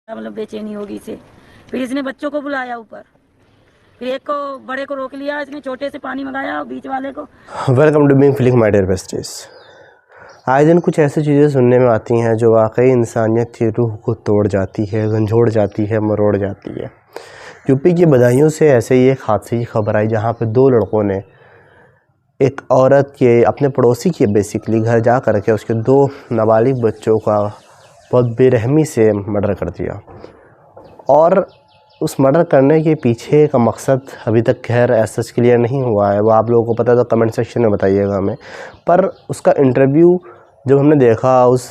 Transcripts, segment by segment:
मतलब बेचैनी होगी इसे। फिर इसने बच्चों को बुलाया ऊपर, फिर एक को बड़े को रोक लिया, इसने छोटे से पानी मंगाया और बीच वाले को। Welcome to being feeling my dear besties. आए दिन कुछ ऐसी चीज़ें सुनने में आती हैं जो वाकई इंसानियत की रूह को तोड़ जाती है, झंझोड़ जाती है, मरोड़ जाती है। यूपी की बदायूं से ऐसे ही एक हादसे की खबर आई जहां पे दो लड़कों ने एक औरत के अपने पड़ोसी के बेसिकली घर जा कर के उसके दो नाबालिग बच्चों का बहुत बेरहमी से मर्डर कर दिया। और उस मर्डर करने के पीछे का मकसद अभी तक खैर ऐसा क्लियर नहीं हुआ है। वो आप लोगों को पता है तो कमेंट सेक्शन में बताइएगा हमें। पर उसका इंटरव्यू जब हमने देखा उस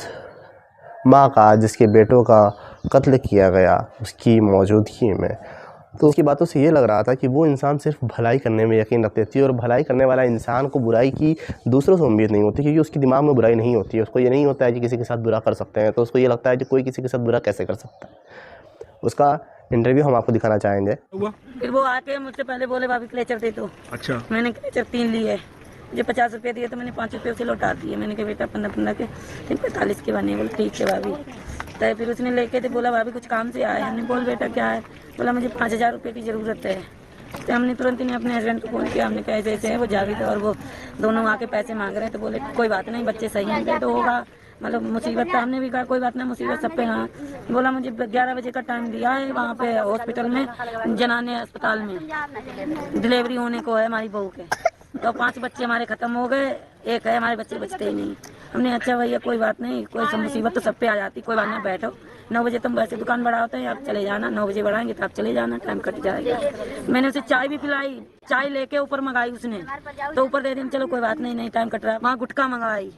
माँ का जिसके बेटों का कत्ल किया गया उसकी मौजूदगी में, तो उसकी बातों से ये लग रहा था कि वो इंसान सिर्फ भलाई करने में यकीन रखती थी। और भलाई करने वाला इंसान को बुराई की दूसरों से उम्मीद नहीं होती, क्योंकि उसके दिमाग में बुराई नहीं होती है। उसको ये नहीं होता है कि किसी के साथ बुरा कर सकते हैं, तो उसको ये लगता है कि कोई किसी के साथ बुरा कैसे कर सकता है। उसका इंटरव्यू हम आपको दिखाना चाहेंगे। फिर वो आके मुझसे पहले बोले भाभी क्लेचर दे दो। अच्छा। मैंने क्लेचर 3 लिए, मुझे 50 रुपये दिए तो मैंने 5 रुपये उसे लौटा दिए। मैंने कहा बेटा 15 के 45 के बने। बोले ठीक है भाभी। तो फिर उसने लेके थे, बोला भाभी कुछ काम से आए। हमने बोल बेटा क्या है? बोला मुझे 5000 रुपये की ज़रूरत है। तो हमने तुरंत ही अपने हस्बैंड को फ़ोन किया। हमने कहा ऐसे ऐसे है, वो जावेद और वो दोनों आके पैसे मांग रहे हैं। तो बोले कोई बात नहीं, बच्चे सही हैं तो होगा, मतलब मुसीबत था। हमने भी कहा कोई बात नहीं, मुसीबत सब पे। हाँ बोला मुझे 11 बजे का टाइम दिया है वहाँ पे हॉस्पिटल में, जनाने अस्पताल में डिलीवरी होने को है हमारी बहू के। तो 5 बच्चे हमारे ख़त्म हो गए, एक है हमारे बच्चे बचते ही नहीं। हमने अच्छा भैया कोई बात नहीं, कोई सब मुसीबत तो सब पे आ जाती, कोई बात नहीं बैठो। 9 बजे तुम वैसे दुकान बढ़ा होते हैं, आप चले जाना। 9 बजे बढ़ाएंगे तो आप चले जाना, टाइम कट जाएगा। मैंने उसे चाय भी पिलाई, चाय लेके ऊपर मंगाई उसने, तो ऊपर दे दी। चलो कोई बात नहीं, नहीं टाइम कट रहा है। वहाँ गुटखा मंगाई,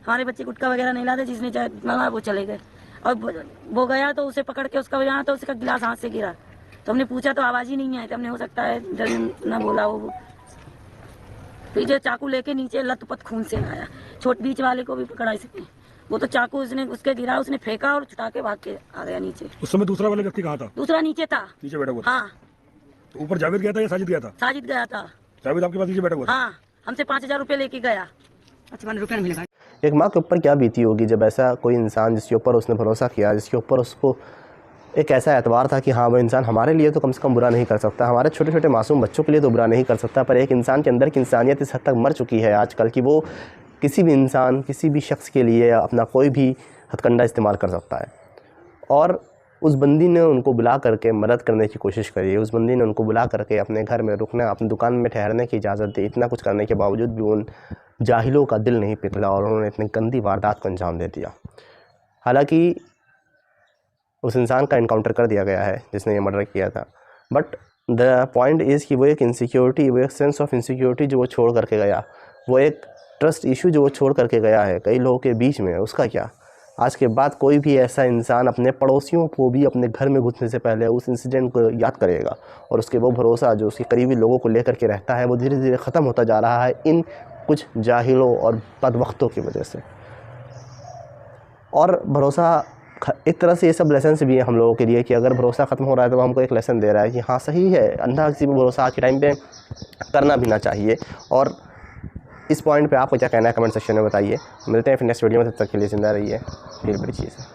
हमारे बच्चे गुटखा वगैरह नहीं लाते, जिसने चाय मंगाया वो चले गए। और वो गया तो उसे पकड़ के उसका वजह तो उसका गिलास हाथ से गिरा। तो हमने पूछा तो आवाज़ ही नहीं आई। तो हमने हो सकता है जब ना बोला वो। फिर चाकू लेके नीचे लथपथ खून से आया। छोट बीच वाले को भी पकड़ा इसने, वो तो चाकू उसने उसके गिरा, उसने फेंका और छुटा के भाग के आ गया नीचे। उस समय दूसरा वाला व्यक्ति कहाँ था? दूसरा नीचे था, नीचे बैठा हुआ था। हाँ। तो ऊपर जावेद गया था या साजिद गया था? साजिद गया था। जावेद आपके पास नीचे बैठा हुआ था? हाँ, हमसे 5000 रुपये लेके गया। अच्छा रुपये मिला। एक माँ के ऊपर क्या बीती होगी जब ऐसा कोई इंसान जिसके ऊपर उसने भरोसा किया, जिसके ऊपर उसको एक ऐसा एतबार था कि हाँ वो इंसान हमारे लिए तो कम से कम बुरा नहीं कर सकता, हमारे छोटे छोटे मासूम बच्चों के लिए तो बुरा नहीं कर सकता। पर एक इंसान के अंदर की इंसानियत इस हद तक मर चुकी है आजकल कि वो किसी भी इंसान, किसी भी शख्स के लिए अपना कोई भी हथकंडा इस्तेमाल कर सकता है। और उस बंदी ने उनको बुला करके मदद करने की कोशिश करी। उस बंदी ने उनको बुला करके अपने घर में रुकने, अपनी दुकान में ठहरने की इजाज़त दी। इतना कुछ करने के बावजूद भी उन जाहिलों का दिल नहीं पिघला और उन्होंने इतनी गंदी वारदात को अंजाम दे दिया। हालांकि उस इंसान का इनकाउंटर कर दिया गया है जिसने ये मर्डर किया था। बट द पॉइंट इज़ कि वो एक इनसिक्योरिटी, वो एक सेंस ऑफ इनसिक्योरिटी जो वो छोड़ करके गया, वो एक ट्रस्ट इशू जो वो छोड़ करके गया है कई लोगों के बीच में, उसका क्या? आज के बाद कोई भी ऐसा इंसान अपने पड़ोसियों को भी अपने घर में घुसने से पहले उस इंसिडेंट को याद करेगा और उसके वो भरोसा जो उसके करीबी लोगों को लेकर के रहता है वो धीरे धीरे ख़त्म होता जा रहा है इन कुछ जाहिलों और बदबख्तों की वजह से। और भरोसा एक तरह से ये सब लेसन भी है हम लोगों के लिए कि अगर भरोसा ख़त्म हो रहा है तो हमको एक लेसन दे रहा है कि हाँ सही है, अंधा किसी पर भरोसा आज के टाइम पे करना भी ना चाहिए। और इस पॉइंट पे आपको क्या कहना है कमेंट सेक्शन में बताइए। मिलते हैं फिर नेक्स्ट वीडियो में, तब तक के लिए ज़िंदा रहिए। फिर बड़ी चीज़ है।